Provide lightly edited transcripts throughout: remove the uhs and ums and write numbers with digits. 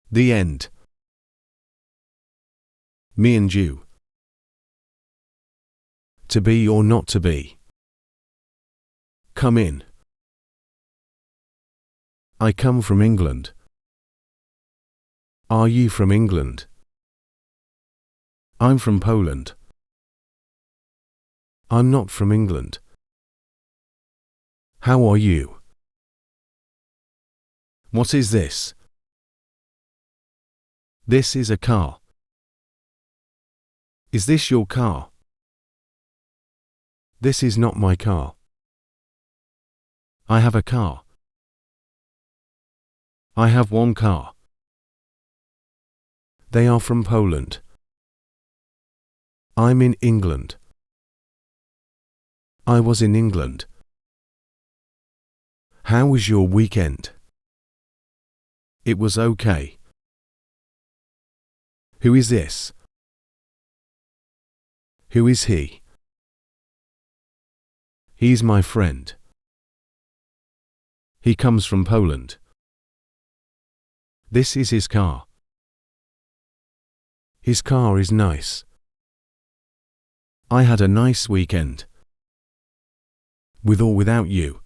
The end. Me and you. To be or not to be. Come in. I come from England. Are you from England? I'm from Poland. I'm not from England. How are you? What is this? This is a car. Is this your car? This is not my car. I have a car. I have one car. They are from Poland. I'm in England. I was in England. How was your weekend? It was okay. Who is this? Who is he? He's my friend. He comes from Poland. This is his car. His car is nice. I had a nice weekend. With or without you.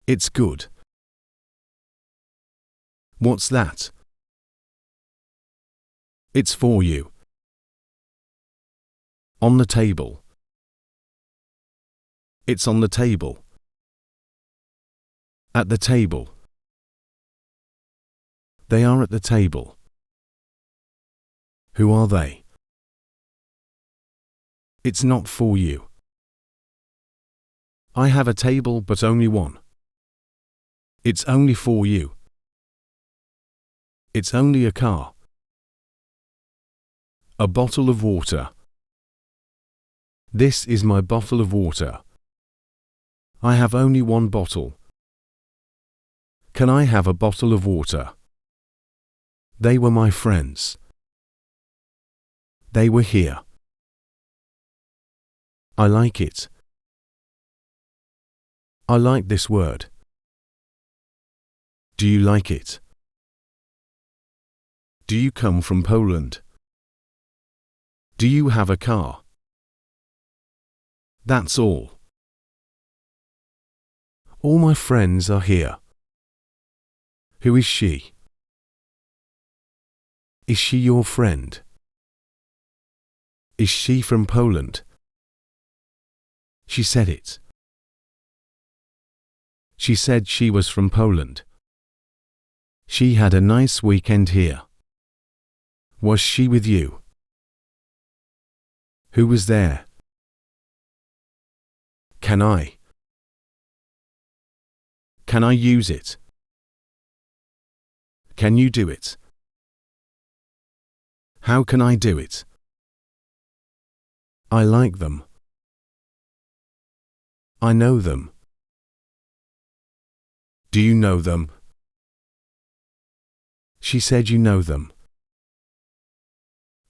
It's good. What's that? It's for you. On the table. It's on the table. At the table. They are at the table. Who are they? It's not for you. I have a table but only one. It's only for you. It's only a car. A bottle of water. This is my bottle of water. I have only one bottle. Can I have a bottle of water? They were my friends. They were here. I like it. I like this word. Do you like it? Do you come from Poland? Do you have a car? That's all. All my friends are here. Who is she? Is she your friend? Is she from Poland? She said it. She said she was from Poland. She had a nice weekend here. Was she with you? Who was there? Can I? Can I use it? Can you do it? How can I do it? I like them. I know them. Do you know them? She said you know them.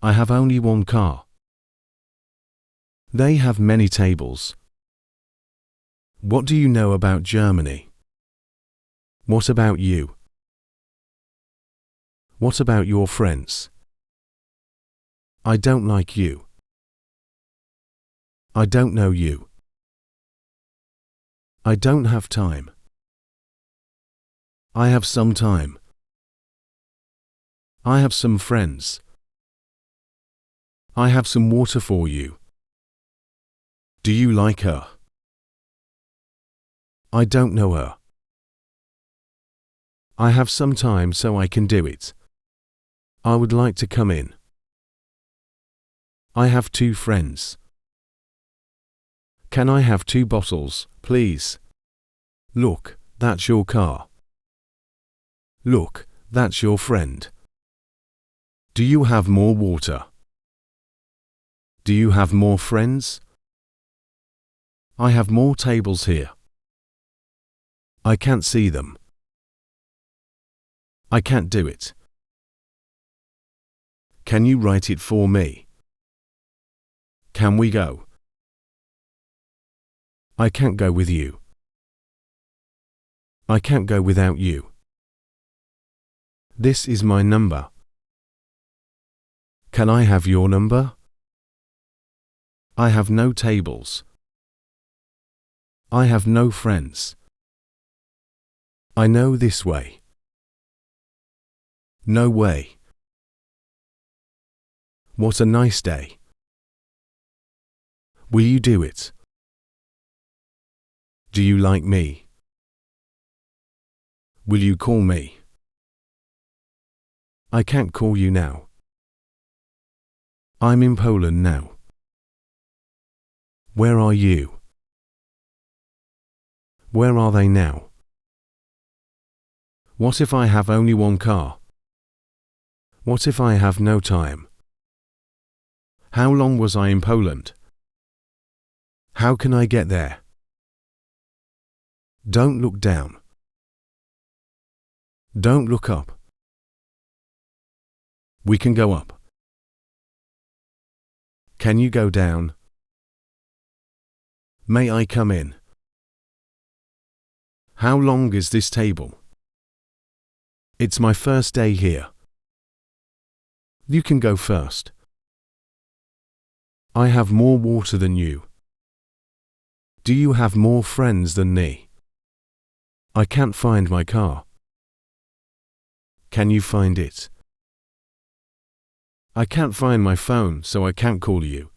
I have only one car. They have many tables. What do you know about Germany? What about you? What about your friends? I don't like you. I don't know you. I don't have time. I have some time. I have some friends. I have some water for you. Do you like her? I don't know her. I have some time so I can do it. I would like to come in. I have 2 friends. Can I have 2 bottles, please? Look, that's your car. Look, that's your friend. Do you have more water? Do you have more friends? I have more tables here. I can't see them. I can't do it. Can you write it for me? Can we go? I can't go with you. I can't go without you. This is my number. Can I have your number? I have no tables. I have no friends. I know this way. No way. What a nice day. Will you do it? Do you like me? Will you call me? I can't call you now. I'm in Poland now. Where are you? Where are they now? What if I have only one car? What if I have no time? How long was I in Poland? How can I get there? Don't look down. Don't look up. We can go up. Can you go down? May I come in? How long is this table? It's my first day here. You can go first. I have more water than you. Do you have more friends than me? I can't find my car. Can you find it? I can't find my phone, so I can't call you.